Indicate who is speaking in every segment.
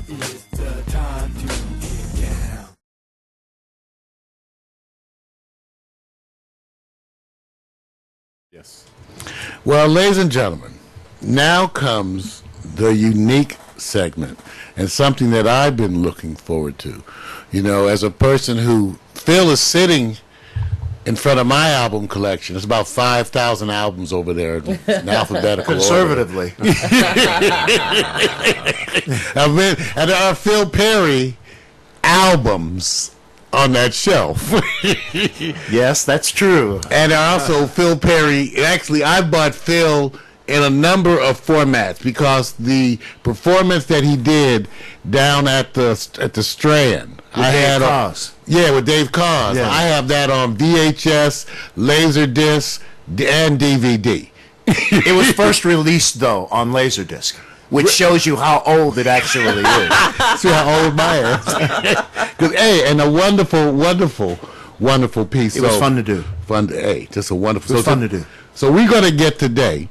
Speaker 1: It's the time to get down.
Speaker 2: Yes. Well, ladies and gentlemen, now comes the unique segment and something that I've been looking forward to. You know, as a person who, Phil is sitting in front of my album collection. It's about 5,000 albums over there in alphabetical
Speaker 3: Conservatively.
Speaker 2: order. And there are Phil Perry albums on that shelf.
Speaker 3: Yes, that's true.
Speaker 2: And there are also Phil Perry. Actually, I bought Phil in a number of formats because the performance that he did down at the Strand,
Speaker 3: With Dave Koz.
Speaker 2: With Dave Koz.
Speaker 3: Yeah.
Speaker 2: I have that on VHS, Laserdisc, and DVD.
Speaker 3: It was first released, though, on Laserdisc, which shows you how old it actually is.
Speaker 2: See how old my ass. And a wonderful, wonderful, wonderful piece.
Speaker 3: It was fun to do.
Speaker 2: Just a wonderful.
Speaker 3: It was fun to do.
Speaker 2: So we're going to get today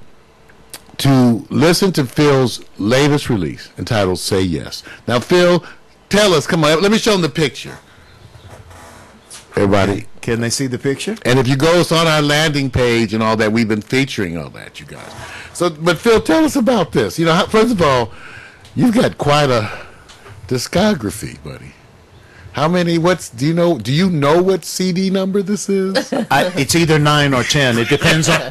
Speaker 2: to listen to Phil's latest release entitled Say Yes. Now, Phil, tell us, come on, let me show them the picture. Everybody.
Speaker 3: Can they see the picture?
Speaker 2: And if you go, it's on our landing page and all that. We've been featuring all that, you guys. So, but Phil, tell us about this. You know, first of all, you've got quite a discography, buddy. How many? Do you know what CD number this is?
Speaker 3: It's either 9 or 10. It depends on,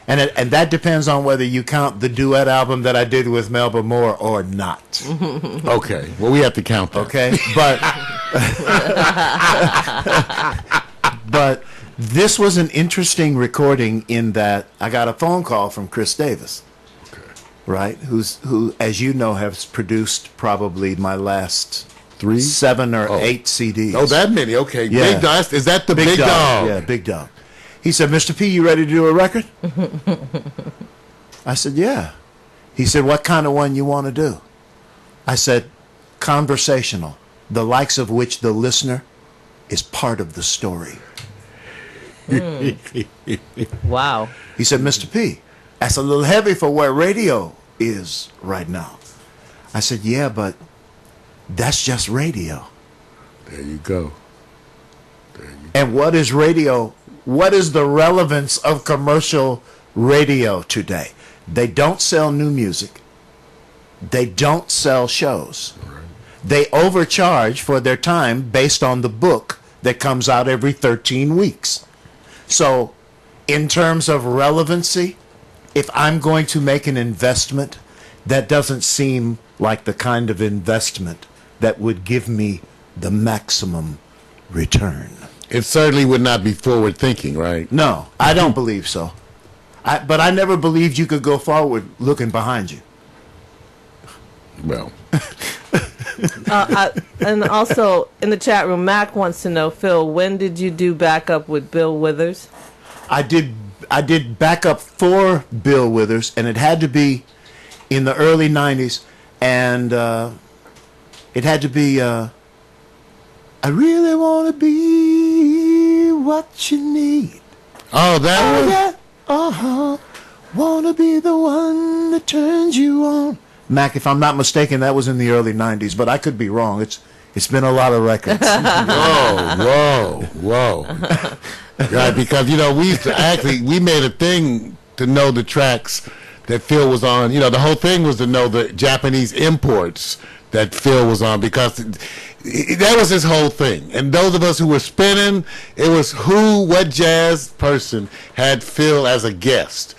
Speaker 3: and that depends on whether you count the duet album that I did with Melba Moore or not.
Speaker 2: Okay. Well, we have to count that.
Speaker 3: Okay, but this was an interesting recording in that I got a phone call from Chris Davis, right? Who, as you know, has produced probably my last 7 or 8 CDs.
Speaker 2: Oh, that many? Okay.
Speaker 3: Yeah.
Speaker 2: Big Dog. Is that the Big Dog?
Speaker 3: Yeah, Big Dog. He said, "Mr. P, you ready to do a record?" I said, "Yeah." He said, "What kind of one you want to do?" I said, "Conversational, the likes of which the listener is part of the story."
Speaker 4: Wow.
Speaker 3: He said, "Mr. P, that's a little heavy for where radio is right now." I said, "Yeah, but that's just radio."
Speaker 2: There you go.
Speaker 3: And what is radio? What is the relevance of commercial radio today? They don't sell new music. They don't sell shows. They overcharge for their time based on the book that comes out every 13 weeks. So, in terms of relevancy, if I'm going to make an investment, that doesn't seem like the kind of investment that would give me the maximum return.
Speaker 2: It certainly would not be forward thinking, right?
Speaker 3: No, I don't believe so. But I never believed you could go forward looking behind you.
Speaker 2: Well.
Speaker 4: And also in the chat room, Mac wants to know, Phil, when did you do backup with Bill Withers?
Speaker 3: I did backup for Bill Withers, and it had to be in the early 90s, and it had to be I really want to be what you need.
Speaker 2: Oh, that was...
Speaker 3: Yeah. Want to be the one that turns you on. Mac, if I'm not mistaken, that was in the early 90s, but I could be wrong. It's been a lot of records.
Speaker 2: Whoa. Right, because, you know, we made a thing to know the tracks that Phil was on. You know, the whole thing was to know the Japanese imports that Phil was on, because that was his whole thing. And those of us who were spinning, it was what jazz person had Phil as a guest.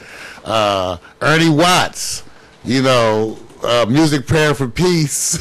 Speaker 2: Ernie Watts, you know, Music Prayer for Peace.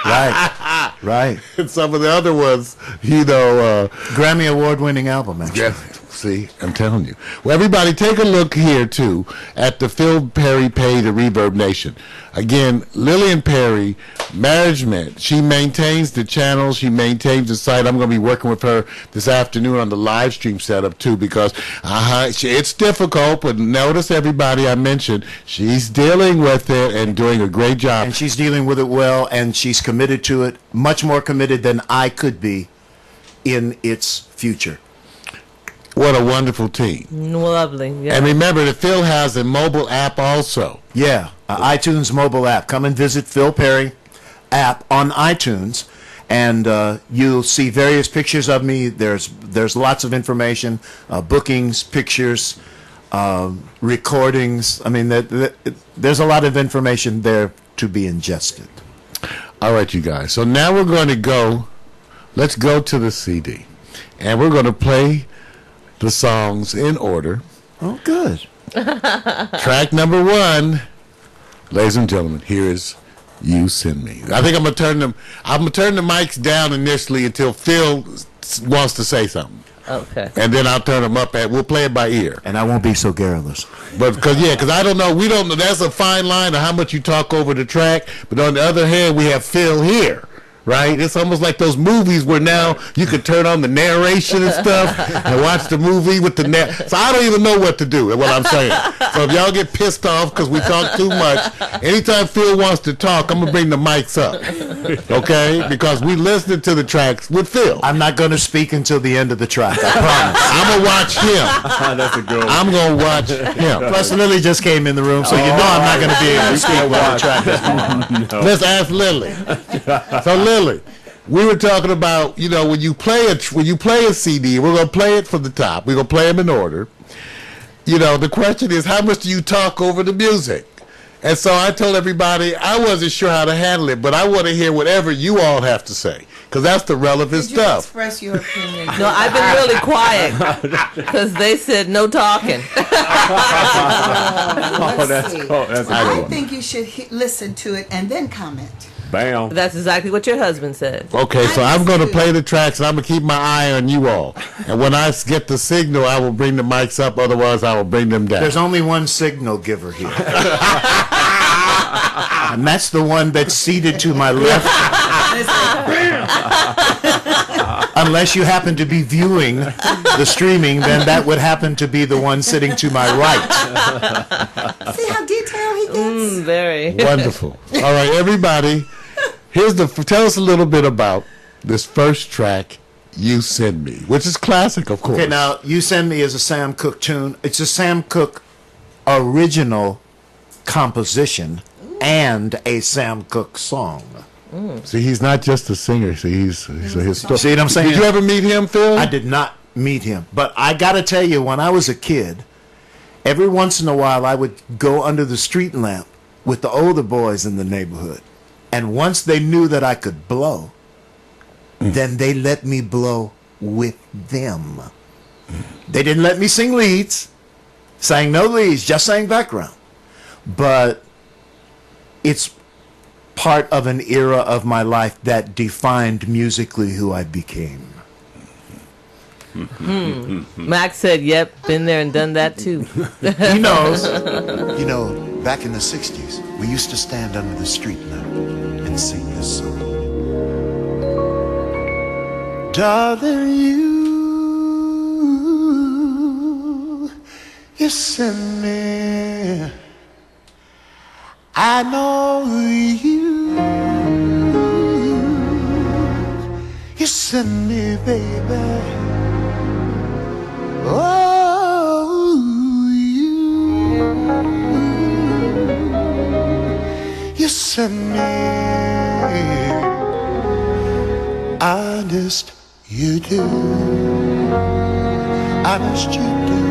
Speaker 3: Right.
Speaker 2: And some of the other ones, you know.
Speaker 3: Grammy Award-winning album, actually.
Speaker 2: Yeah, see, I'm telling you. Well, everybody, take a look here, too, at the Phil Perry Pay to Reverb Nation. Again, Lillian Perry, management. She maintains the channel. She maintains the site. I'm going to be working with her this afternoon on the live stream setup, too, because it's difficult, but notice, everybody, I mentioned, she's dealing with it and doing a great job.
Speaker 3: And she's dealing with it well, and she's committed to it, much more committed than I could be in its future.
Speaker 2: What a wonderful team.
Speaker 4: Lovely. Yeah.
Speaker 2: And remember that Phil has a mobile app also.
Speaker 3: Yeah, iTunes mobile app. Come and visit Phil Perry. app on iTunes, and you'll see various pictures of me. There's lots of information, bookings, pictures, recordings. I mean, there's a lot of information there to be ingested.
Speaker 2: All right, you guys. So now we're going to go. Let's go to the CD, and we're going to play the songs in order.
Speaker 3: Oh, good.
Speaker 2: Track number 1, ladies and gentlemen, here is "You Send Me." I think I'm gonna turn the mics down initially until Phil wants to say something.
Speaker 4: Okay.
Speaker 2: And then I'll turn them up. We'll play it by ear.
Speaker 3: And I won't be so garrulous.
Speaker 2: But because I don't know. We don't know. That's a fine line of how much you talk over the track. But on the other hand, we have Phil here. Right? It's almost like those movies where now you can turn on the narration and stuff and watch the movie with the So I don't even know what to do, is what I'm saying. So if y'all get pissed off because we talk too much, anytime Phil wants to talk, I'm going to bring the mics up. Okay? Because we listening to the tracks with Phil.
Speaker 3: I'm not going to speak until the end of the track, I promise.
Speaker 2: I'm going to watch him.
Speaker 5: That's a good one.
Speaker 2: I'm going to watch him.
Speaker 3: Plus, Lily just came in the room, so you know I'm not going to be able to speak while the track is on.
Speaker 2: Let's ask Lily. So Lily, we were talking about, when you play a CD, we're going to play it from the top. We're going to play them in order. The question is, how much do you talk over the music? And so I told everybody I wasn't sure how to handle it, but I want to hear whatever you all have to say, because that's the relevant
Speaker 6: Did you
Speaker 2: stuff.
Speaker 6: express your opinion?
Speaker 4: No, I've been really quiet because they said no talking.
Speaker 6: Let's see.
Speaker 5: That's a
Speaker 6: I
Speaker 5: good one.
Speaker 6: think you should listen to it and then comment.
Speaker 5: Bam.
Speaker 4: That's exactly what your husband said.
Speaker 2: Okay, so I'm going to play the tracks, and I'm going to keep my eye on you all. And when I get the signal, I will bring the mics up. Otherwise, I will bring them down.
Speaker 3: There's only one signal giver here. And that's the one that's seated to my left. Unless you happen to be viewing the streaming, then that would happen to be the one sitting to my right.
Speaker 6: See how detailed he gets?
Speaker 4: Very.
Speaker 2: Wonderful. All right, everybody. Tell us a little bit about this first track, "You Send Me," which is classic, of course.
Speaker 3: Okay, now, "You Send Me" is a Sam Cooke tune. It's a Sam Cooke original composition and a Sam Cooke song.
Speaker 2: See, he's not just a singer. See, he's a historian.
Speaker 3: See what I'm saying?
Speaker 2: Did you ever meet him, Phil?
Speaker 3: I did not meet him. But I got to tell you, when I was a kid, every once in a while I would go under the street lamp with the older boys in the neighborhood. And once they knew that I could blow, then they let me blow with them. They didn't let me sing leads. Sang no leads, just sang background. But it's part of an era of my life that defined musically who I became.
Speaker 4: Max said, yep, been there and done that too.
Speaker 3: He knows. You know, back in the 60s, we used to stand under the street lamp and sing this song. Darling, you send me. I know you send me, baby. Oh, you send me. Honest, you do. Honest, you do.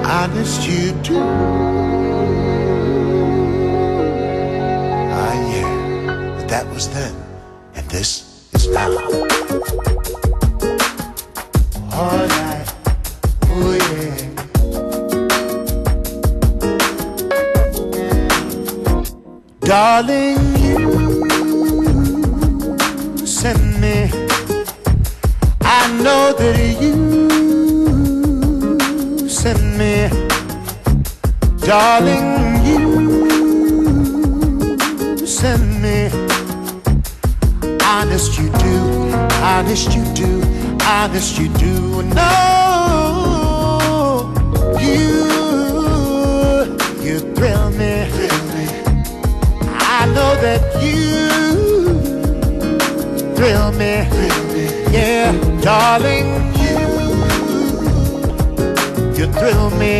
Speaker 3: Honest, you do. Ah, yeah. But that was then, and this is now. All right. Oh, yeah. Darling, you send me. I know that you send me. Darling, you send me. Honest you do, honest you do, honest you do. No, you thrill me. I know that you thrill me. Yeah, darling, you thrill me.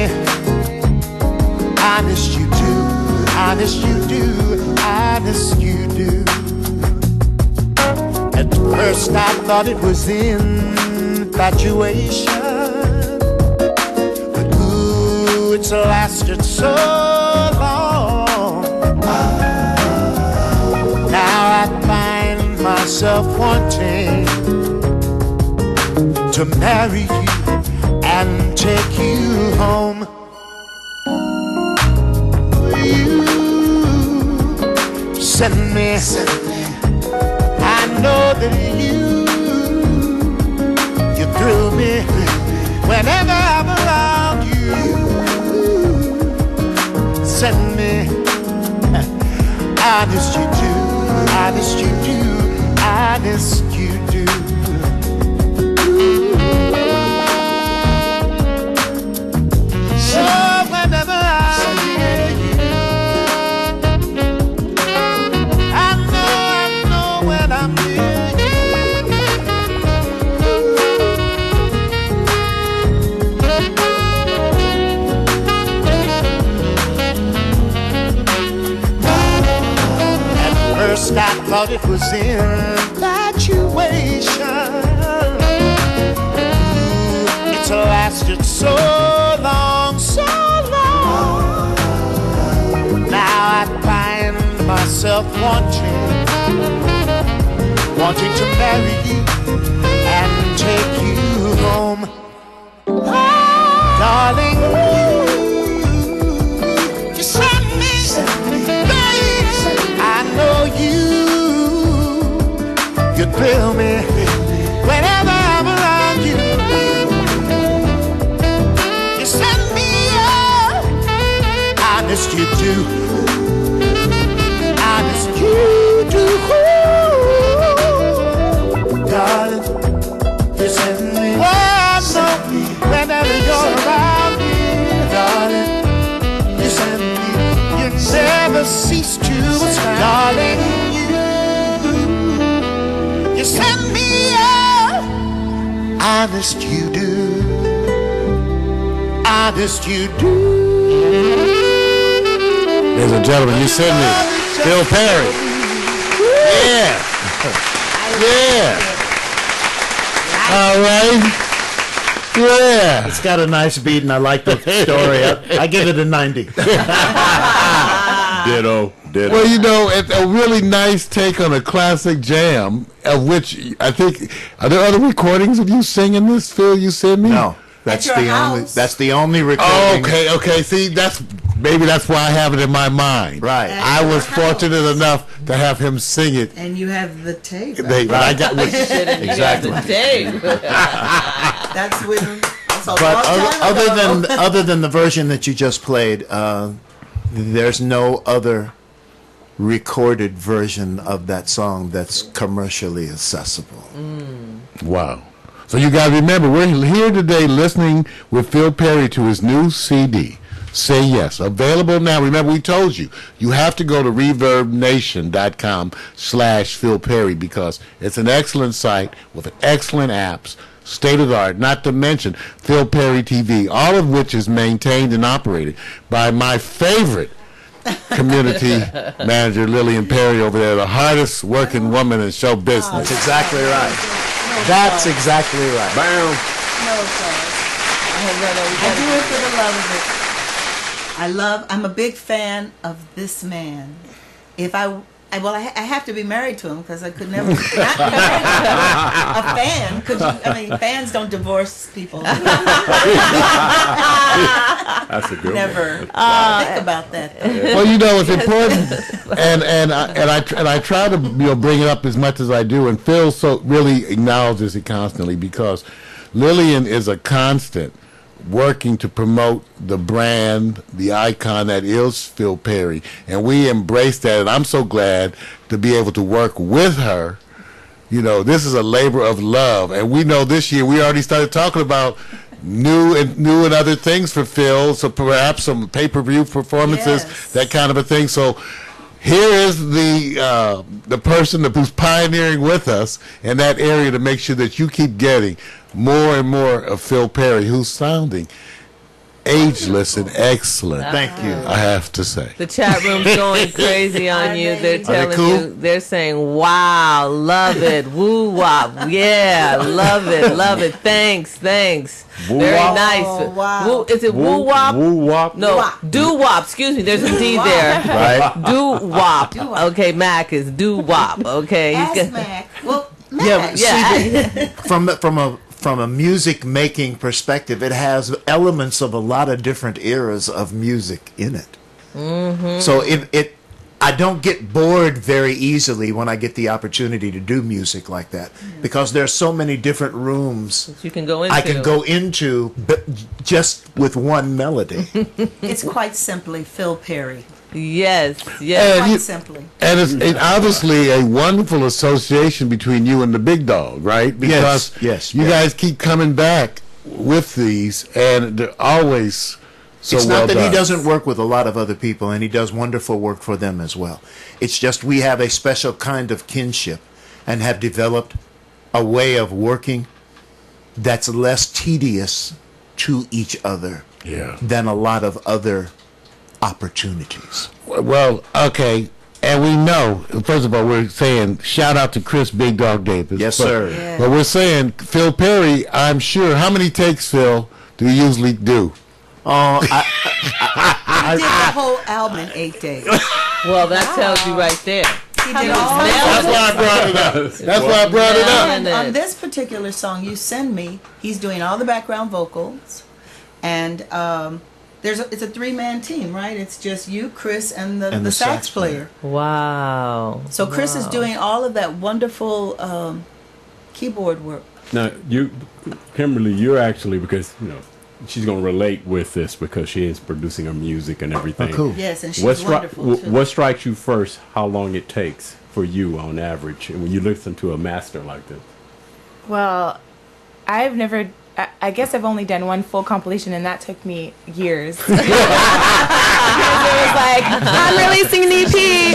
Speaker 3: Honest you do, honest you do, honest you do. first I thought it was infatuation, but ooh, it's lasted so long. Now I find myself wanting to marry you and take you home. You send me. I know that you thrill me whenever I'm around you. Send me. Honest you do, honest you do, honest you do. So whenever I'm near you, I know when I'm near At first I thought it was infatuation. It's lasted so long, so long. Now I find myself wanting to marry you and take you home. Darling, you send me, baby. I know you thrill me whenever I'm around you. You send me up, honest you do, honest you do. Darling, you send me. Oh, I know whenever you're around me, darling, you send me. You never cease to astound. Darling, you send me up. Honest you do. Honest you do.
Speaker 2: Ladies and gentlemen, you send me Phil Perry. Yeah. Yeah. All right. Yeah.
Speaker 3: It's got a nice beat, and I like the story. I give it a 90.
Speaker 5: Ditto.
Speaker 2: Well, you know, it's a really nice take on a classic jam, of which I think, are there other recordings of you singing this, Phil, you send me?
Speaker 3: No, that's
Speaker 6: your
Speaker 3: the only.
Speaker 6: house.
Speaker 3: That's the only recording.
Speaker 2: Oh, okay. See, maybe that's why I have it in my mind.
Speaker 3: Right.
Speaker 2: I was fortunate enough to have him sing it.
Speaker 6: And you have the tape.
Speaker 2: I got
Speaker 3: Exactly.
Speaker 6: That's when. That's a
Speaker 3: But
Speaker 6: long time ago.
Speaker 3: other than the version that you just played, there's no other recorded version of that song that's commercially accessible.
Speaker 2: Wow. So you guys remember, we're here today listening with Phil Perry to his new CD, Say Yes. Available now. Remember, we told you, you have to go to reverbnation.com/Phil Perry because it's an excellent site with excellent apps, state-of-the-art, not to mention Phil Perry TV, all of which is maintained and operated by my favorite community manager, Lillian Perry, over there, the hardest working woman in show business.
Speaker 3: That's exactly right. That's exactly right.
Speaker 5: Bam.
Speaker 6: No applause. I do it for the love of it. I'm a big fan of this man. If I have to be married to him because I could never not be married to a fan. Could you? I mean, fans don't divorce people.
Speaker 5: That's a good
Speaker 6: Never.
Speaker 5: one.
Speaker 6: Think about that. Though.
Speaker 2: Well, you know, it's important, and I try to bring it up as much as I do, and Phil so really acknowledges it constantly because Lillian is a constant working to promote the brand, the icon that is Phil Perry, and we embrace that, and I'm so glad to be able to work with her. You know, this is a labor of love, and we know this year we already started talking about new and other things for Phil, so perhaps some pay-per-view performances,
Speaker 6: Yes.
Speaker 2: that kind of a thing. So here is the person who's pioneering with us in that area to make sure that you keep getting more and more of Phil Perry, who's sounding ageless and excellent.
Speaker 3: Thank you.
Speaker 2: I have to say.
Speaker 4: The chat room's going crazy on you. They're telling
Speaker 3: cool?
Speaker 4: you, they're saying, wow, love it, woo wop, yeah, love it, thanks.
Speaker 5: Woo
Speaker 4: Very
Speaker 5: wop.
Speaker 4: nice.
Speaker 6: Oh, wow.
Speaker 4: Woo, is it woo wop?
Speaker 5: Woo wop.
Speaker 4: No,
Speaker 6: Wop.
Speaker 4: do wop. Excuse me. There's a D there.
Speaker 3: Right?
Speaker 4: Do wop.
Speaker 6: Do-wop.
Speaker 4: Okay, Mac is do wop. Okay,
Speaker 6: Ask Mac. Well, Mac.
Speaker 3: Yeah,
Speaker 4: Yeah.
Speaker 3: from a music making perspective, it has elements of a lot of different eras of music in it. Mm-hmm. So I don't get bored very easily when I get the opportunity to do music like that, because there's so many different rooms
Speaker 4: You can go into.
Speaker 3: I can go into, but just with one melody.
Speaker 6: It's quite simply Phil Perry.
Speaker 4: Yes.
Speaker 2: And
Speaker 6: Quite
Speaker 2: you-
Speaker 6: simply.
Speaker 2: And it's obviously a wonderful association between you and the big dog, right? Because
Speaker 3: yes,
Speaker 2: you
Speaker 3: yes.
Speaker 2: guys keep coming back with these, and they're always so
Speaker 3: It's
Speaker 2: well
Speaker 3: not that
Speaker 2: done.
Speaker 3: he doesn't work with a lot of other people, and he does wonderful work for them as well. It's just we have a special kind of kinship and have developed a way of working that's less tedious to each other
Speaker 2: Yeah.
Speaker 3: than a lot of other opportunities.
Speaker 2: Well, okay. And we know, first of all, we're saying shout out to Chris Big Dog Davis.
Speaker 3: Yes,
Speaker 2: but,
Speaker 3: sir.
Speaker 6: Yeah.
Speaker 2: But we're saying Phil Perry, I'm sure. How many takes, Phil, do you usually do?
Speaker 3: Oh,
Speaker 6: He did the whole album in 8 days.
Speaker 4: Well, that tells you right there.
Speaker 6: He did all
Speaker 2: That's why I brought it up. That's why I brought it up.
Speaker 6: And on this particular song, You Send Me, he's doing all the background vocals, and it's a 3-man team, right? It's just you, Chris, and the sax player.
Speaker 4: Wow.
Speaker 6: So Chris is doing all of that wonderful keyboard work.
Speaker 5: Now, Kimberly, you're actually, because she's gonna relate with this because she is producing her music and everything.
Speaker 3: Oh, cool.
Speaker 6: Yes, and she's wonderful too.
Speaker 5: What strikes you first? How long it takes for you on average, and when you listen to a master like this?
Speaker 7: Well, I've never. I guess I've only done one full compilation, and that took me years. Because it was like, I'm releasing an EP.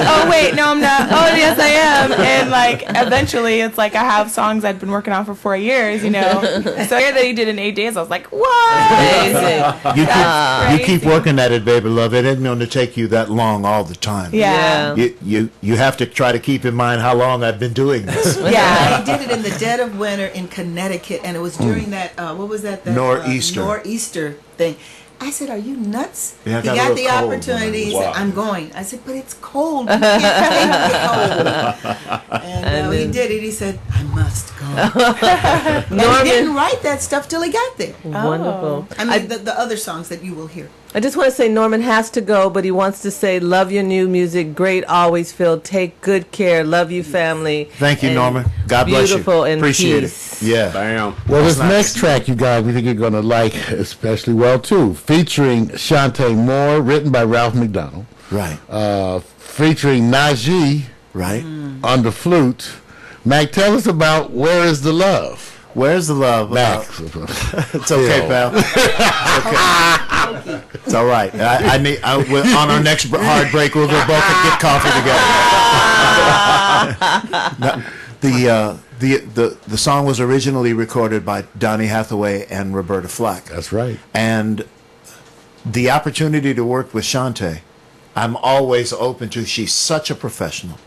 Speaker 7: Oh wait, no, I'm not. Oh yes, I am. And like, eventually, it's like I have songs I've been working on for 4 years. So here that he did in 8 days, I was like, what?
Speaker 4: Amazing.
Speaker 3: you keep working at it, baby love. It isn't going to take you that long all the time.
Speaker 7: Yeah.
Speaker 3: You have to try to keep in mind how long I've been doing this.
Speaker 7: Yeah.
Speaker 6: He did it in the dead of winter in Connecticut, and it was during that what was that?
Speaker 3: Nor'easter.
Speaker 6: Nor'easter thing. I said, "Are you nuts?"
Speaker 3: Yeah, I
Speaker 6: he
Speaker 3: got a
Speaker 6: got
Speaker 3: little
Speaker 6: the
Speaker 3: cold,
Speaker 6: opportunity. He
Speaker 5: man.
Speaker 6: said,
Speaker 5: Wow.
Speaker 6: "I'm going." I said, "But it's cold. You can't take the cold." And he did it. He said, "I must go." And he didn't write that stuff till he got there.
Speaker 4: Wonderful.
Speaker 6: I mean, the other songs that you will hear.
Speaker 4: I just want to say Norman has to go, but he wants to say, love your new music. Great, always, Phil. Take good care. Love you, family.
Speaker 3: Thank you,
Speaker 4: And
Speaker 3: Norman. God bless you.
Speaker 4: Beautiful and
Speaker 3: Appreciate
Speaker 4: peace.
Speaker 3: it. Yeah.
Speaker 5: Bam.
Speaker 2: Well, this
Speaker 3: nice.
Speaker 2: next track, you guys, we think you're going to like especially well, too. Featuring Shantae Moore, written by Ralph McDonald.
Speaker 3: Right.
Speaker 2: Featuring Najee
Speaker 3: Right.
Speaker 2: on the flute. Mac, tell us about Where is the Love?
Speaker 3: Where's the love?
Speaker 2: Mac.
Speaker 3: It's okay, pal. It's all right. On our next hard break, we'll go both and get coffee together. The song was originally recorded by Donny Hathaway and Roberta Flack.
Speaker 2: That's right.
Speaker 3: And the opportunity to work with Shantae, I'm always open to. She's such a professional.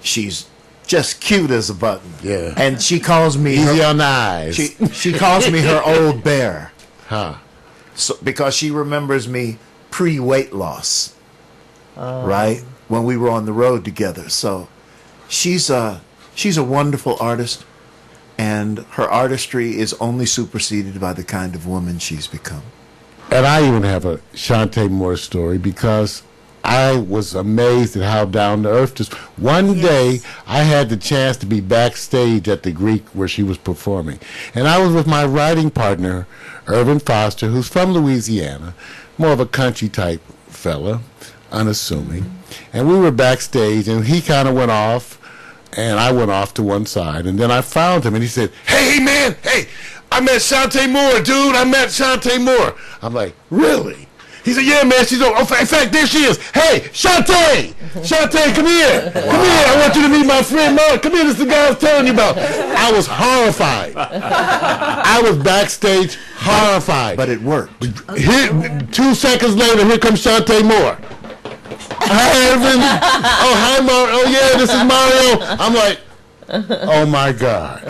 Speaker 3: She's just cute as a button.
Speaker 2: Yeah.
Speaker 3: And she calls me
Speaker 2: Easy on the eyes.
Speaker 3: she calls me her old bear.
Speaker 2: Huh.
Speaker 3: So, because she remembers me pre-weight loss, right? When we were on the road together. So she's a wonderful artist, and her artistry is only superseded by the kind of woman she's become.
Speaker 2: And I even have a Shantae Moore story because I was amazed at how down to earth this. One day, I had the chance to be backstage at the Greek where she was performing, and I was with my writing partner, Irvin Foster, who's from Louisiana, more of a country type fella, unassuming, and we were backstage, and he kind of went off, and I went off to one side, and then I found him, and he said, "Hey man, hey, I met Shantae Moore, dude. I met Shantae Moore." I'm like, "Really?" He said, yeah, man, she's on. Oh, in fact, there she is. Hey, Shantae! Shantae, come here. Come here. I want you to meet my friend Mark. Come here. This is the guy I was telling you about. I was horrified. I was backstage horrified.
Speaker 3: But it worked.
Speaker 2: Here, 2 seconds later, here comes Shantae Moore. Hi, Evan. Oh, hi, Mario. Oh, yeah, this is Mario. I'm like, oh, my God.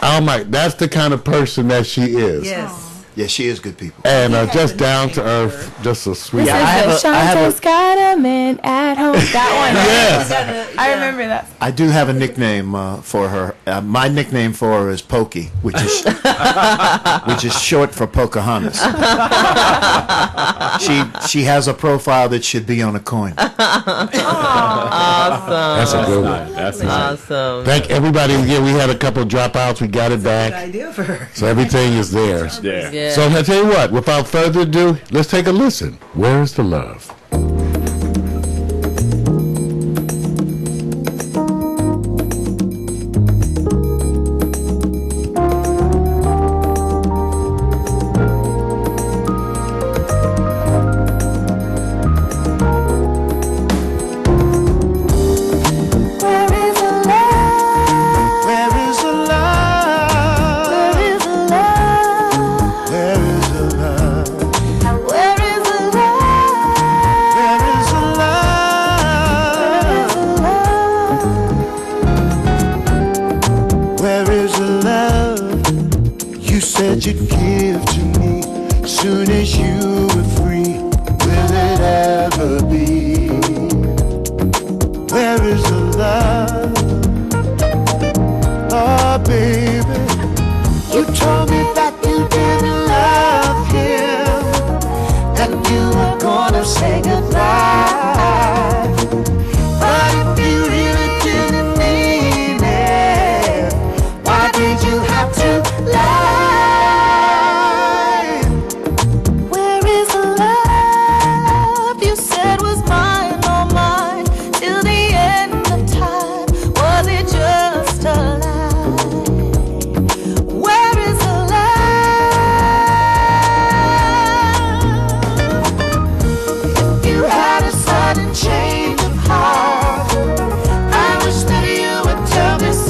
Speaker 2: Oh, my. That's the kind of person that she is.
Speaker 6: Yes.
Speaker 3: Yeah, she is good people.
Speaker 2: And just down to earth, just so sweet.
Speaker 7: This is the Shantae Skyderman at home. That one.
Speaker 2: Yes.
Speaker 7: I remember that.
Speaker 3: I do have a nickname for her. My nickname for her is Pokey, which is short for Pocahontas. She has a profile that should be on a coin.
Speaker 4: Awesome.
Speaker 2: That's a good one.
Speaker 5: That's
Speaker 4: Awesome.
Speaker 2: Thank everybody. Again, we had a couple of dropouts. We got it
Speaker 6: Good
Speaker 2: back.
Speaker 6: idea for her.
Speaker 2: So everything is there.
Speaker 5: Yeah.
Speaker 4: Yeah.
Speaker 2: So I tell you what, without further ado, let's take a listen. Where is the love?
Speaker 3: Where is the love? Where is the love? Where is the love? Where is the love? Where is the love? You said you'd give to me soon as you were free. Will it ever be? Where is the love? Oh, baby, you told me that you didn't love him, that you were gonna say goodbye. But if you really didn't mean it, why did you have to lie? Where is the love you said was mine, all mine, till the end of time? Was it just a lie? Where is the love? If you had a sudden change of heart, I wish that you would tell me so.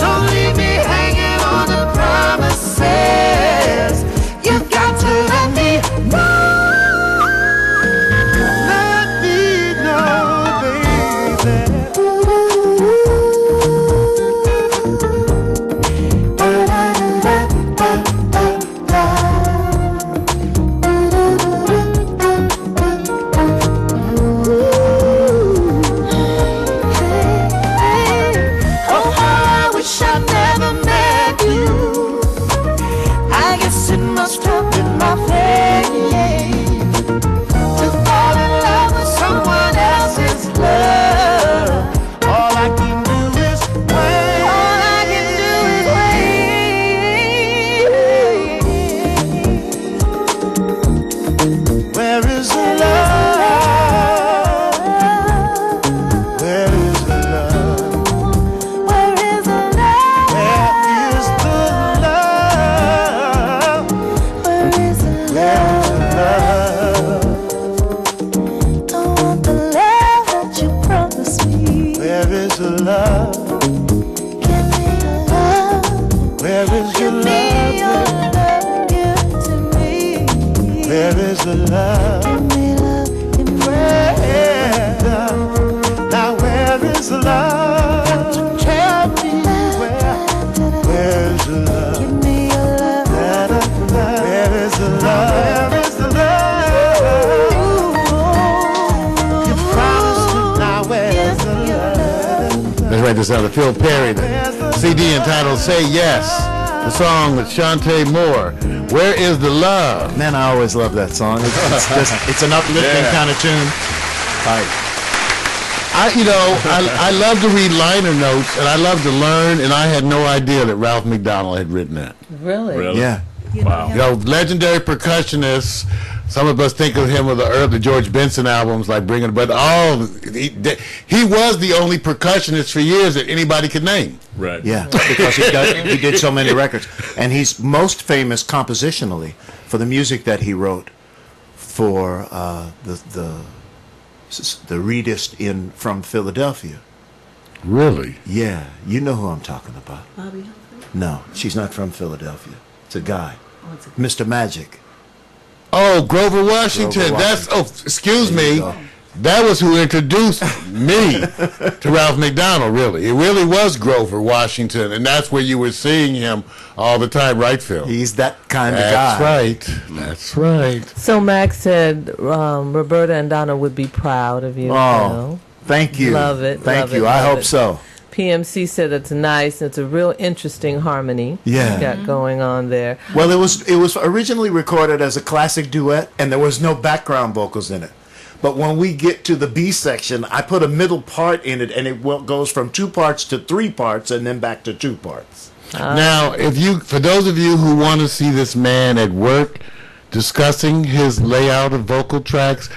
Speaker 3: Don't leave me hanging on the promises. You've got to let me know. Let me know, baby. Oh, how I wish I never met you. I guess it must have been my fate to fall in love with someone else's love. All I can do is wait. All I can do is wait. Where is the love? Where is the love? Where is the love? Where is the love? Where is the love? Don't want the love that you promised me. Where is the love? Give me your love. Where is your love? Give to me. Where is the love? Give me love. Give me love. Now where is the love? Tell me where's the love? Give me your love. Where is the love? Where is the love? You promised me, now where's the love?
Speaker 2: Let's write this out. The Phil Perry CD entitled "Say Yes." The song with Shantae Moore. Where is the love?
Speaker 3: Man, I always love that song. It's an uplifting kind of tune.
Speaker 2: I love to read liner notes, and I love to learn, and I had no idea that Ralph McDonald had written that.
Speaker 4: Really?
Speaker 5: Really?
Speaker 3: Yeah.
Speaker 5: Wow.
Speaker 2: You know, legendary percussionist. Some of us think of him with the early George Benson albums, like Bringing, but he was the only percussionist for years that anybody could name.
Speaker 5: Right.
Speaker 3: Yeah, because he did so many records. And he's most famous compositionally for the music that he wrote for the readist in from Philadelphia.
Speaker 2: Really?
Speaker 3: Yeah, you know who I'm talking about.
Speaker 6: Bobby Humphrey?
Speaker 3: No, she's not from Philadelphia. It's a guy,
Speaker 6: Oh, it's a-
Speaker 3: Mr. Magic.
Speaker 2: Oh, Grover Washington.
Speaker 3: Grover
Speaker 2: That's excuse
Speaker 3: There you
Speaker 2: me.
Speaker 3: go.
Speaker 2: That was who introduced me to Ralph McDonald, really. It really was Grover Washington, and that's where you were seeing him all the time, right, Phil?
Speaker 3: He's that kind of
Speaker 2: That's
Speaker 3: guy.
Speaker 2: right. That's right.
Speaker 4: So Max said Roberta and Donna would be proud of you.
Speaker 3: Oh,
Speaker 4: Phil.
Speaker 3: thank you.
Speaker 4: Love it,
Speaker 3: Thank
Speaker 4: love
Speaker 3: you.
Speaker 4: it,
Speaker 3: I
Speaker 4: love
Speaker 3: hope
Speaker 4: it.
Speaker 3: so.
Speaker 4: PMC said it's nice. It's a real interesting harmony
Speaker 3: Yeah.
Speaker 4: you got going on there.
Speaker 3: Well, it was originally recorded as a classic duet, and there was no background vocals in it. But when we get to the B section, I put a middle part in it, and it goes from 2 parts to 3 parts, and then back to 2 parts.
Speaker 2: Now, for those of you who want to see this man at work discussing his layout of vocal tracks,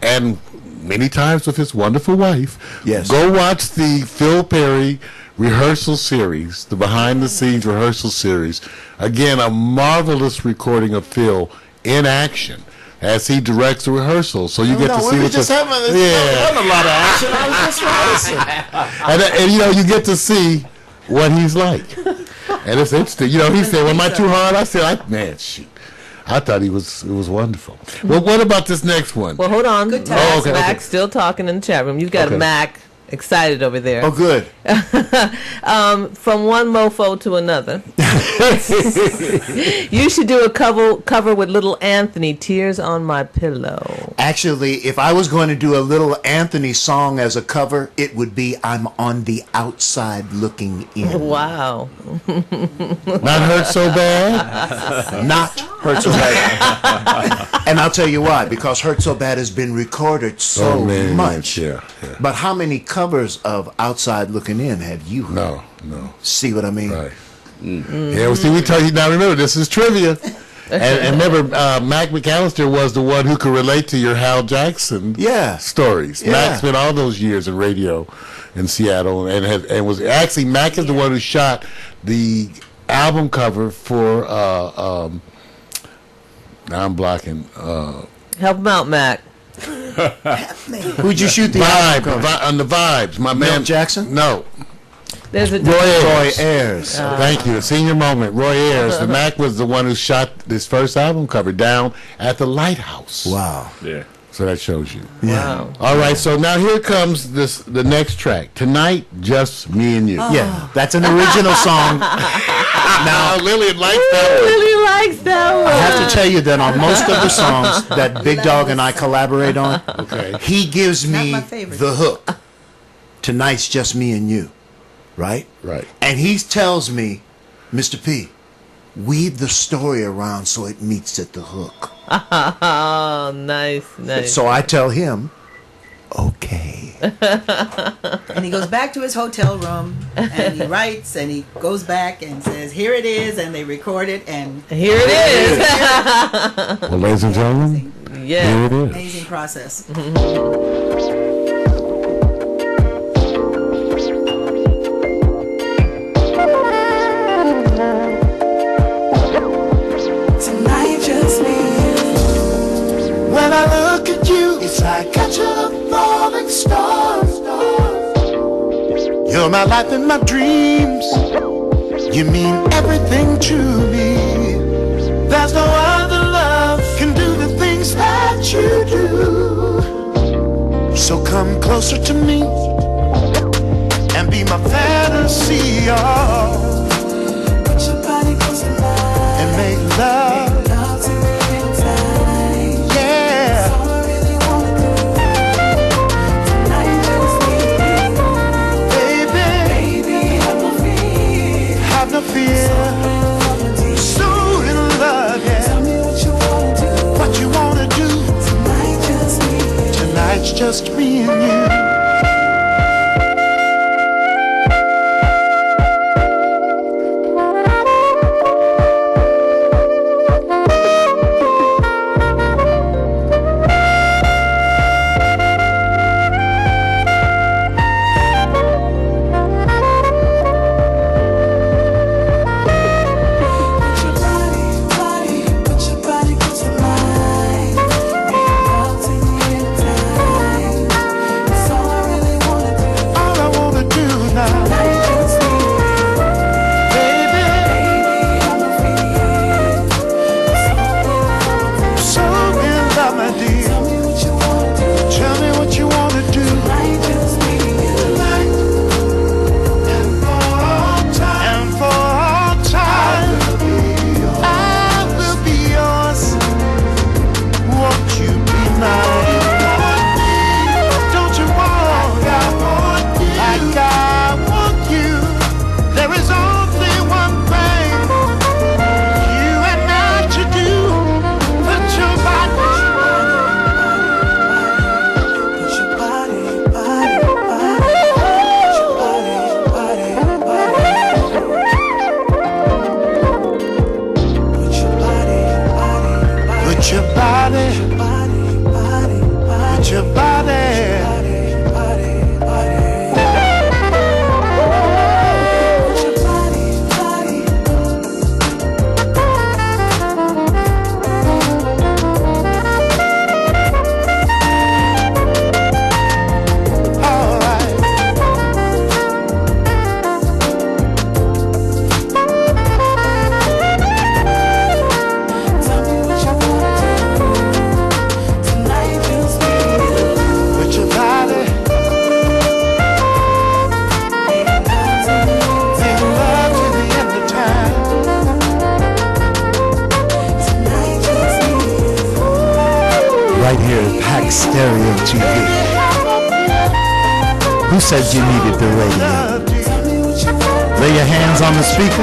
Speaker 2: and many times with his wonderful wife,
Speaker 3: Yes.
Speaker 2: go watch the Phil Perry rehearsal series, the behind-the-scenes rehearsal series. Again, a marvelous recording of Phil in action as he directs the rehearsal. So you get to see
Speaker 3: we
Speaker 2: what
Speaker 3: just
Speaker 2: the-
Speaker 3: having a lot of action. I was just rehearsing.
Speaker 2: and you know, you get to see what he's like. And it's interesting. You know, he said, well, am I too hard? I said, man, shoot. I thought it was wonderful. Well, what about this next one?
Speaker 4: Well, hold on.
Speaker 6: Good time.
Speaker 4: Max,
Speaker 2: Oh, okay,
Speaker 4: Max
Speaker 2: okay.
Speaker 4: still talking in the chat room. You've got
Speaker 2: Okay.
Speaker 4: Mac excited over there.
Speaker 3: Oh, good.
Speaker 4: From one mofo to another. You should do a cover with Little Anthony, Tears on My Pillow.
Speaker 3: Actually, if I was going to do a little Anthony song as a cover, it would be I'm on the outside looking in.
Speaker 4: Wow.
Speaker 2: Not hurt so bad?
Speaker 3: Not Hurt So Bad. And I'll tell you why. Because Hurt So Bad has been recorded so much.
Speaker 2: Yeah.
Speaker 3: But how many covers of Outside Looking In have you heard?
Speaker 2: No.
Speaker 3: See what I mean?
Speaker 2: Right. Yeah, well, see, we tell you now. Remember, this is trivia, and remember, Mac McAllister was the one who could relate to your Hal Jackson stories.
Speaker 3: Yeah.
Speaker 2: Mac spent all those years in radio in Seattle, and was actually Mac is the one who shot the album cover for. Now I'm blocking.
Speaker 4: Help him out, Mac.
Speaker 3: Who'd you shoot the album cover?
Speaker 2: On the Vibes, my man
Speaker 3: Milt Jackson?
Speaker 2: No,
Speaker 4: There's a
Speaker 2: Roy Ayers.
Speaker 3: Roy Ayers.
Speaker 2: Thank you. Senior moment. Roy Ayers. The Mac was the one who shot this first album cover down at the Lighthouse.
Speaker 3: Wow.
Speaker 5: Yeah.
Speaker 2: So that shows you.
Speaker 4: Wow.
Speaker 2: All right. So now here comes the next track. Tonight, just me and you.
Speaker 3: Yeah, that's an original song.
Speaker 2: Now Lillian likes that one.
Speaker 4: Really likes that one.
Speaker 3: I have to tell you that on most of the songs that Big Dog and I collaborate on,
Speaker 2: Okay.
Speaker 3: he gives
Speaker 6: Not
Speaker 3: me
Speaker 6: my favorite.
Speaker 3: the hook. Tonight's just me and you, right?
Speaker 2: Right.
Speaker 3: And he tells me, Mr. P, weave the story around so it meets at the hook.
Speaker 4: Oh, nice.
Speaker 3: So I tell him, okay.
Speaker 6: And he goes back to his hotel room and he writes and he goes back and says, here it is, and they record it, and
Speaker 4: Here it is.
Speaker 2: Well, ladies and gentlemen,
Speaker 4: Yeah.
Speaker 2: here it is.
Speaker 6: amazing process.
Speaker 1: Tonight just me and you.
Speaker 3: When I look at you, it's like catching a falling star. You're my life and my dreams. You mean everything to me. There's no other love can do the things that you do. So come closer to me and be my fantasy, oh,
Speaker 1: Put your body close to mine.
Speaker 3: and make love.
Speaker 1: Love to me inside.
Speaker 3: Yeah.
Speaker 1: All I really wanna do. Tonight just me and you.
Speaker 3: Baby,
Speaker 1: Baby, have no fear.
Speaker 3: have no fear. So in love, yeah.
Speaker 1: Tell me what you wanna do.
Speaker 3: What you wanna do?
Speaker 1: Tonight just me and you.
Speaker 3: Tonight's just me and you. stereo TV. Who said you needed the radio? Lay your hands on the speaker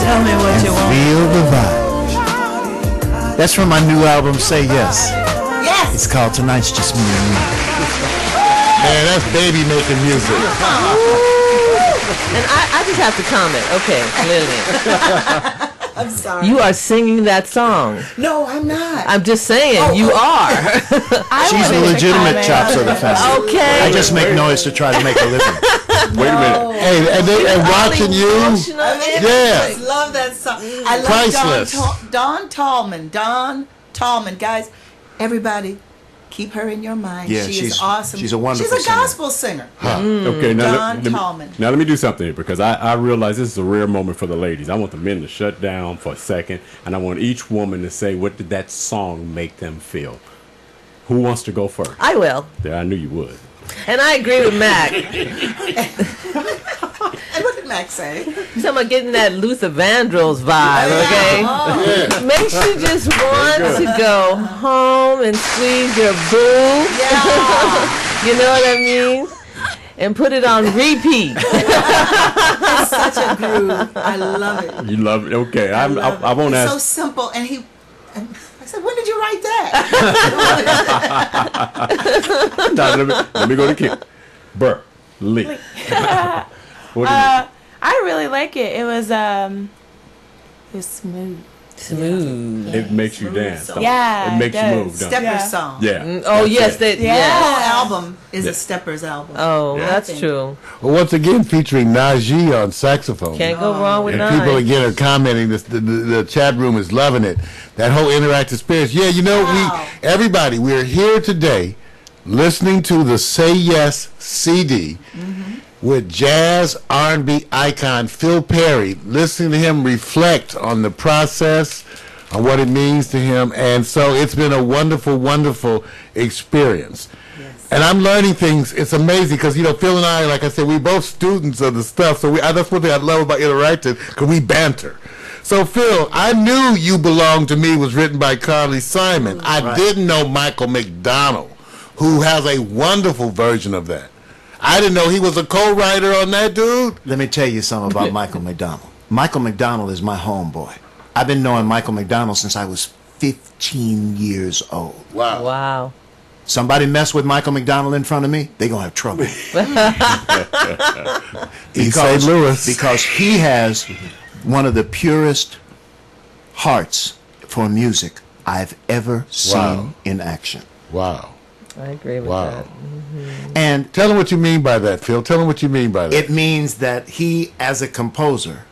Speaker 6: Tell me what
Speaker 3: and
Speaker 6: you want.
Speaker 3: feel the vibe. That's from my new album, Say Yes.
Speaker 6: Yes.
Speaker 3: It's called Tonight's Just Me and You.
Speaker 2: Man, that's baby making music.
Speaker 4: And I just have to comment. Okay, Lillian,
Speaker 6: I'm sorry.
Speaker 4: you are singing that song.
Speaker 6: No, I'm not.
Speaker 4: I'm just saying, you are.
Speaker 3: She's the legitimate chops of the family.
Speaker 4: Okay.
Speaker 3: I just make noise to try to make a living.
Speaker 5: Wait a minute.
Speaker 2: Hey, and watching you, yeah.
Speaker 6: I love that song. I love
Speaker 2: Priceless.
Speaker 6: Don Tallman. Guys, everybody, keep her in your mind.
Speaker 3: Yeah,
Speaker 6: she
Speaker 3: she's-
Speaker 6: is awesome.
Speaker 3: she's a wonderful
Speaker 6: She's a
Speaker 3: singer.
Speaker 6: gospel singer.
Speaker 5: Okay, now
Speaker 6: Don Tallman.
Speaker 5: now let me do something here, because I realize this is a rare moment for the ladies. I want the men to shut down for a second, and I want each woman to say, what did that song make them feel? Who wants to go first?
Speaker 4: I will.
Speaker 5: Yeah, I knew you would.
Speaker 4: And I agree with Mac.
Speaker 6: And what did Max say?
Speaker 4: Talking about getting that Luther Vandross vibe, okay? Makes you just want to go home and squeeze your boo.
Speaker 6: Yeah.
Speaker 4: You know what I mean? And put it on repeat.
Speaker 6: It's such a groove. I love it.
Speaker 5: You love it? Okay, I
Speaker 6: love it.
Speaker 5: won't
Speaker 6: It's
Speaker 5: ask.
Speaker 6: so simple. And I said, when did you write that?
Speaker 5: Nah, let me go to Kim. Burr, Lee. What do you
Speaker 7: I really like it. It was smooth.
Speaker 4: Smooth.
Speaker 5: It makes you dance.
Speaker 6: song.
Speaker 5: don't
Speaker 7: Yeah,
Speaker 5: it makes
Speaker 7: it
Speaker 5: you
Speaker 7: does.
Speaker 5: move, don't
Speaker 6: Stepper
Speaker 5: it?
Speaker 6: song.
Speaker 5: Yeah.
Speaker 4: Oh,
Speaker 5: That's
Speaker 4: yes.
Speaker 5: it.
Speaker 4: That,
Speaker 6: The
Speaker 4: yes.
Speaker 6: whole album is
Speaker 5: Yeah.
Speaker 6: a Steppers album.
Speaker 4: Oh,
Speaker 5: Yeah.
Speaker 4: that's true.
Speaker 2: Well, once again, featuring Najee on saxophone.
Speaker 4: Can't go wrong with
Speaker 2: And people
Speaker 4: nine.
Speaker 2: again are commenting. The chat room is loving it. That whole interactive experience. Yeah, you know,
Speaker 6: Wow.
Speaker 2: everybody, we're here today listening to the Say Yes CD with jazz R&B icon Phil Perry, listening to him reflect on the process, on what it means to him. And so it's been a wonderful, wonderful experience. And I'm learning things. It's amazing because, you know, Phil and I, like I said, we're both students of the stuff. So that's one thing I love about Interactive, because we banter. So, Phil, I knew You Belong to Me was written by Carly Simon. I didn't know Michael McDonald, who has a wonderful version of that. I didn't know he was a co-writer on that, dude.
Speaker 3: Let me tell you something about Michael McDonald. Michael McDonald is my homeboy. I've been knowing Michael McDonald since I was 15 years old.
Speaker 2: Wow.
Speaker 4: Wow.
Speaker 3: Somebody mess with Michael McDonald in front of me, they gonna have trouble.
Speaker 2: East St. Louis.
Speaker 3: Because he has one of the purest hearts for music I've ever seen
Speaker 2: Wow.
Speaker 3: in action.
Speaker 2: Wow.
Speaker 4: I agree with
Speaker 2: Wow.
Speaker 4: that.
Speaker 3: And
Speaker 2: Tell him what you mean by that, Phil. Tell him what you mean by that.
Speaker 3: it means that he, as a composer,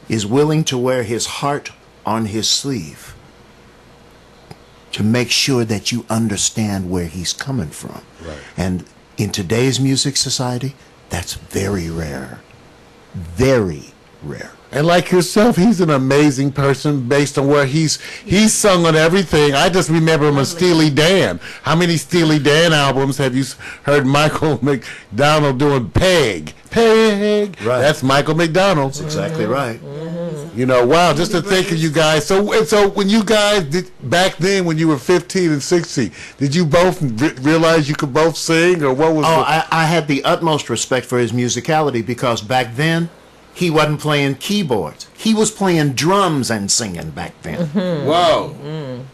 Speaker 3: is willing to wear his heart on his sleeve to make sure that you understand where he's coming from.
Speaker 2: Right.
Speaker 3: And in today's music society, that's very rare. Very rare.
Speaker 2: And like yourself, he's an amazing person based on where he's sung on everything. I just remember him on Steely Dan. How many Steely Dan albums have you heard Michael McDonald doing? Peg. Right. That's Michael McDonald.
Speaker 3: Exactly right.
Speaker 2: You know, wow, just to think of you guys. So when you guys did back then, when you were 15 and 16, did you both realize you could both sing, or what was?
Speaker 3: Oh, I had the utmost respect for his musicality because back then he wasn't playing keyboards. He was playing drums and singing back then.
Speaker 2: Whoa,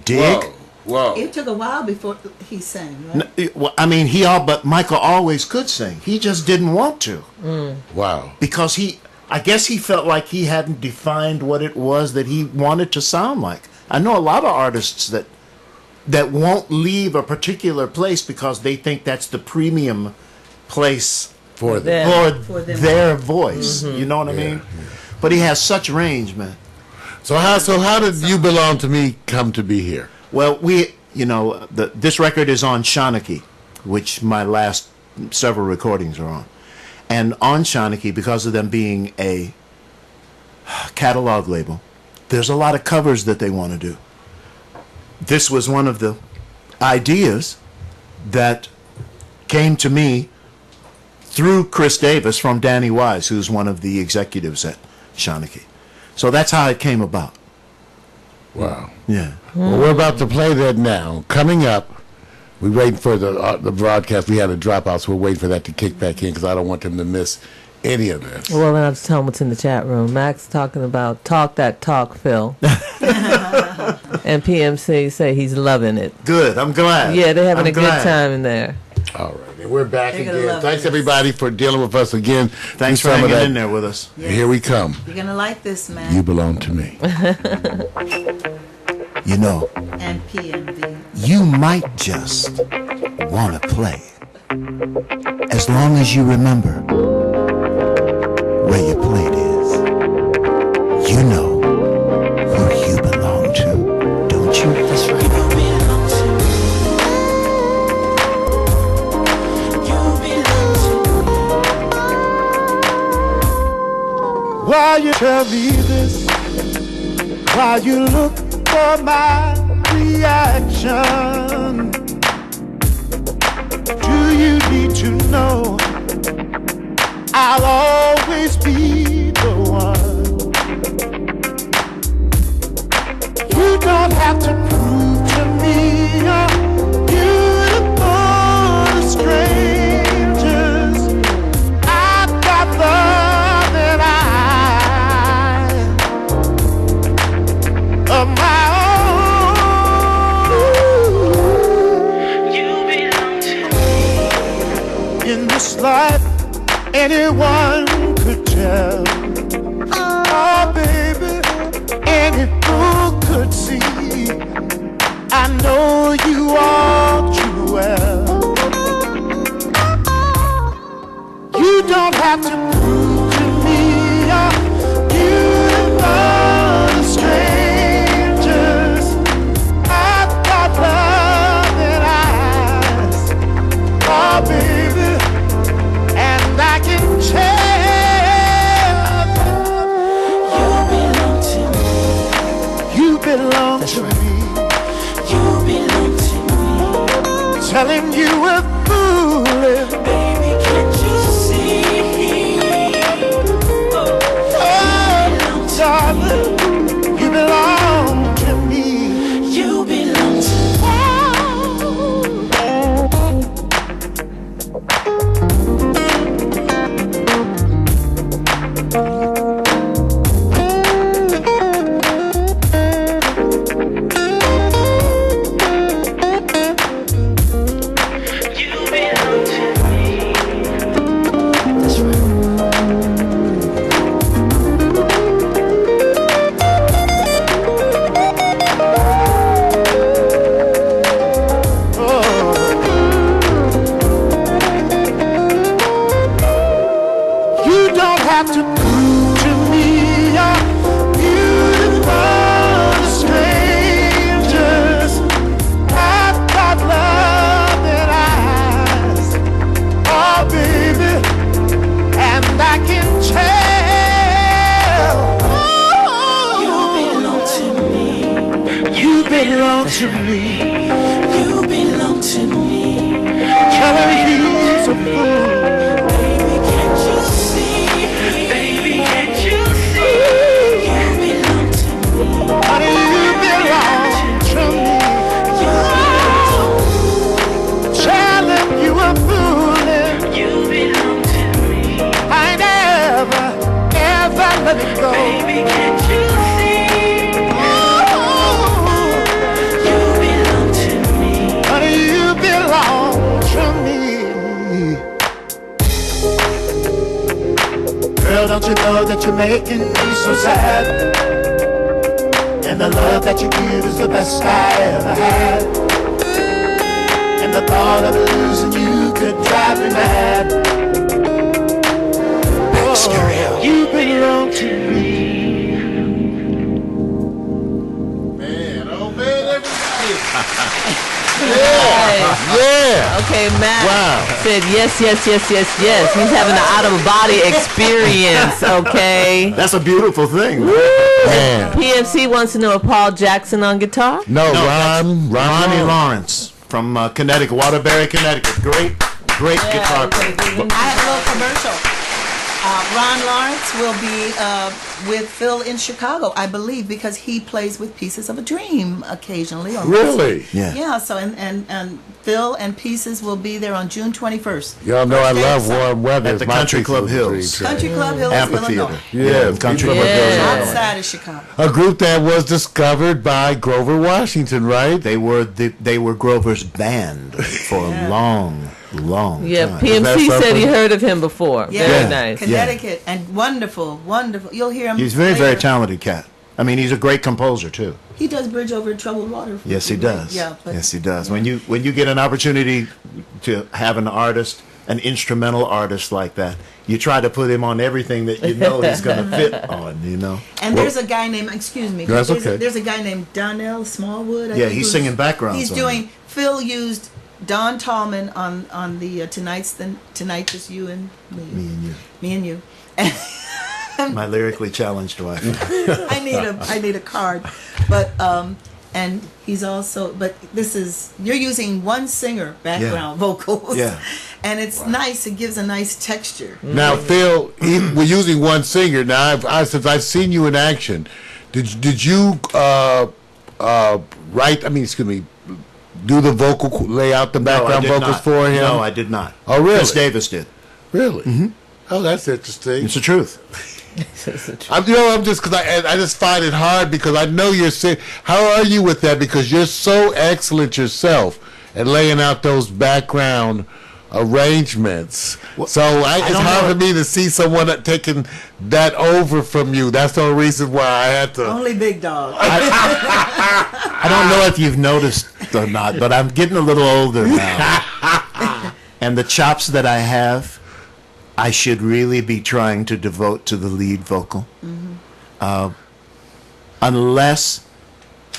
Speaker 3: Dig?
Speaker 2: whoa.
Speaker 6: It took a while before he sang, right?
Speaker 3: Well, I mean, but Michael always could sing. He just didn't want to
Speaker 2: Wow.
Speaker 3: because I guess he felt like he hadn't defined what it was that he wanted to sound like. I know a lot of artists that won't leave a particular place because they think that's the premium place
Speaker 2: For them.
Speaker 3: for their voice. You know what I mean? But he has such range, man.
Speaker 2: So how did You Belong to Me come to be here?
Speaker 3: Well, this record is on Shawnee, which my last several recordings are on. And on Shawnee, because of them being a catalog label, there's a lot of covers that they want to do. This was one of the ideas that came to me through Chris Davis from Danny Wise, who's one of the executives at Shawnee. So that's how it came about.
Speaker 2: Wow.
Speaker 3: Yeah.
Speaker 2: Well, we're about to play that now. Coming up, We're waiting for the broadcast. We had a dropout, so we're waiting for that to kick back in because I don't want them to miss any of this.
Speaker 4: Well, then I'll just tell them what's in the chat room. Max talking about talk that talk, Phil. And PMC say he's loving it.
Speaker 3: Good. I'm glad.
Speaker 4: Yeah, they're having
Speaker 3: I'm
Speaker 4: a good
Speaker 3: glad.
Speaker 4: time in there.
Speaker 2: All right, and we're back
Speaker 6: They're gonna
Speaker 2: again.
Speaker 6: love
Speaker 2: Thanks
Speaker 6: this.
Speaker 2: everybody for dealing with us again.
Speaker 3: Thanks for
Speaker 2: Some of
Speaker 3: hanging
Speaker 2: that.
Speaker 3: in there with us.
Speaker 2: Here we come.
Speaker 6: You're gonna like this, man.
Speaker 2: You belong to me.
Speaker 3: You know,
Speaker 6: And PNB.
Speaker 3: you might just want to play. As long as you remember where your plate is. You know who you belong to, don't you? That's right. While you tell me this, while you look for my reaction, do you need to know I'll always be the one? You don't have to prove to me you're beautiful to strangers. I've got love that of my own. You belong to me. In this life, anyone could tell. Oh, baby, any fool could see. I know you all too well. You don't have to prove to me you're beautiful to strangers. I've got love and eyes, oh baby, and I can tell. You belong to me. You belong to me. You belong to me. Telling you we're fooling. Baby, can't you see? Oh, darling, you belong to me. You belong to belong to me. You belong to me. Telling he's a fool. Baby, can't you see? Baby, can't you see? You belong to me. Honey, you belong to me. Telling you a fool. You belong to me. I never, ever let it go. Baby, can't you see? Girl, don't you know that you're making me so sad? And the love that you give is the best I ever had. And the thought of losing you could drive me mad. Oh, you belong to me.
Speaker 2: Man, oh man, everybody.
Speaker 4: Yeah. Okay, Matt said yes. He's having an out-of-body experience, okay?
Speaker 3: That's a beautiful thing.
Speaker 2: Man.
Speaker 4: PFC wants to know if Paul Jackson on guitar?
Speaker 2: No,
Speaker 3: Ronnie Lawrence from Connecticut, Waterbury, Connecticut. Great guitar player.
Speaker 6: I have a little commercial. Ron Lawrence will be with Phil in Chicago, I believe, because he plays with Pieces of a Dream occasionally.
Speaker 2: Really?
Speaker 3: Yeah.
Speaker 6: Yeah. So and Phil and Pieces will be there on June 21st.
Speaker 2: Y'all know I
Speaker 6: First day
Speaker 2: love
Speaker 6: of summer.
Speaker 2: warm weather.
Speaker 3: At
Speaker 2: It's
Speaker 3: the
Speaker 2: my
Speaker 3: Country
Speaker 2: piece
Speaker 3: Club
Speaker 2: of the
Speaker 3: Hills.
Speaker 2: dream.
Speaker 6: Country Club Hills,
Speaker 3: Amphitheater.
Speaker 6: Illinois,
Speaker 2: Yeah,
Speaker 3: Country
Speaker 2: people
Speaker 3: Club
Speaker 2: are
Speaker 3: Hills,
Speaker 2: going on.
Speaker 6: outside of Chicago.
Speaker 2: A group that was discovered by Grover Washington, right?
Speaker 3: They were Grover's band for a long
Speaker 4: Yeah,
Speaker 3: time.
Speaker 2: Is that
Speaker 4: PMC said he
Speaker 2: something?
Speaker 4: heard of him before.
Speaker 6: Yeah.
Speaker 4: Very
Speaker 3: Yeah.
Speaker 4: nice.
Speaker 6: Connecticut, and wonderful. You'll hear him.
Speaker 3: He's very, very
Speaker 6: later.
Speaker 3: talented cat. I mean, he's a great composer too.
Speaker 6: He does Bridge Over Troubled Water. for
Speaker 3: Yes, he
Speaker 6: people.
Speaker 3: does.
Speaker 6: Yeah. But
Speaker 3: Yes, he does. When you get an opportunity to have an artist, an instrumental artist like that, you try to put him on everything that you know he's going to fit on. You know.
Speaker 6: And there's a guy named, excuse me,
Speaker 2: That's
Speaker 6: there's,
Speaker 2: okay.
Speaker 6: there's a guy named Donnell Smallwood. I
Speaker 3: Yeah,
Speaker 6: think,
Speaker 3: he's
Speaker 6: who's-
Speaker 3: singing backgrounds
Speaker 6: He's
Speaker 3: on
Speaker 6: doing, Phil used Don Tallman on the Tonight Just You and Me. Me and you.
Speaker 3: My lyrically challenged wife.
Speaker 6: I need a card. But and he's also, but this is, you're using one singer background vocals.
Speaker 3: Yeah.
Speaker 6: And it's nice, it gives a nice texture.
Speaker 2: Now, Phil, we're using one singer. Now, since I've seen you in action, did you write? I mean, excuse me, do the lay out the background
Speaker 3: did
Speaker 2: vocals
Speaker 3: not.
Speaker 2: for him?
Speaker 3: No, I did not.
Speaker 2: Oh, really?
Speaker 3: Chris Davis did.
Speaker 2: Really? Mm-hmm. Oh, that's interesting.
Speaker 3: It's the truth.
Speaker 2: I'm just because I just find it hard because I know you're saying. How are you with that? Because you're so excellent yourself at laying out those background arrangements. So it's
Speaker 3: don't
Speaker 2: hard
Speaker 3: know.
Speaker 2: for me to see someone taking that over from you. That's the only reason why I had to.
Speaker 6: Only big dog.
Speaker 3: I don't know if you've noticed or not, but I'm getting a little older now. And the chops that I have, I should really be trying to devote to the lead vocal. Unless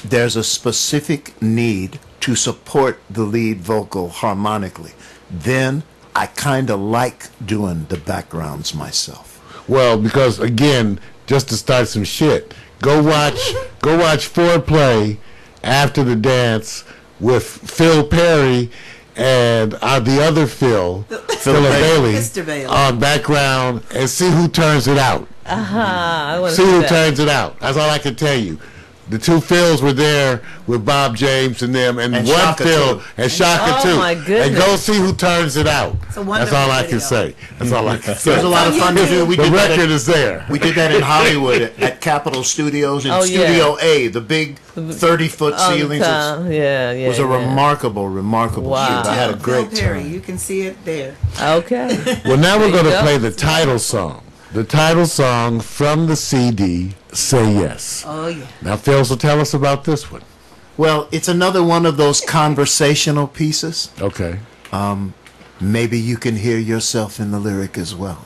Speaker 3: there's a specific need to support the lead vocal harmonically, then I kind of like doing the backgrounds myself.
Speaker 2: Well, because again, just to start some shit, go watch Foreplay after the dance with Phil Perry and the other Phil Bailey,
Speaker 6: Mr. Bailey.
Speaker 2: on background, and see who turns it out.
Speaker 4: I want to
Speaker 2: See
Speaker 4: see
Speaker 2: who
Speaker 4: that.
Speaker 2: turns it out. That's all I can tell you. The two Phils were there with Bob James and them, and
Speaker 3: And
Speaker 2: one
Speaker 3: Shaka,
Speaker 2: Phil
Speaker 3: too.
Speaker 2: and Shaka
Speaker 4: Oh,
Speaker 2: too.
Speaker 4: my
Speaker 2: And
Speaker 4: goodness.
Speaker 2: go see who turns it out.
Speaker 6: a
Speaker 2: That's
Speaker 6: wonderful
Speaker 2: all I
Speaker 6: video.
Speaker 2: can say. That's all I can say.
Speaker 3: There's a lot of fun to do. We
Speaker 2: The
Speaker 3: did that
Speaker 2: record
Speaker 3: at-
Speaker 2: is there.
Speaker 3: We did that in Hollywood at Capitol Studios in
Speaker 4: Oh, yeah.
Speaker 3: Studio A, the big 30-foot
Speaker 4: On
Speaker 3: ceilings.
Speaker 4: time. Yeah, yeah.
Speaker 3: It was a
Speaker 4: yeah.
Speaker 3: remarkable
Speaker 4: Wow.
Speaker 3: shoot. I had a
Speaker 6: Phil
Speaker 3: great
Speaker 6: Perry,
Speaker 3: time.
Speaker 6: you can see it there.
Speaker 4: Okay.
Speaker 2: Well, now we're
Speaker 4: There you
Speaker 2: going to
Speaker 4: go.
Speaker 2: play the title song. The title song from the CD, Say Yes.
Speaker 6: Oh yeah.
Speaker 2: Now, Phil, so tell us about this one.
Speaker 3: Well, it's another one of those conversational pieces.
Speaker 2: Okay.
Speaker 3: Maybe you can hear yourself in the lyric as well.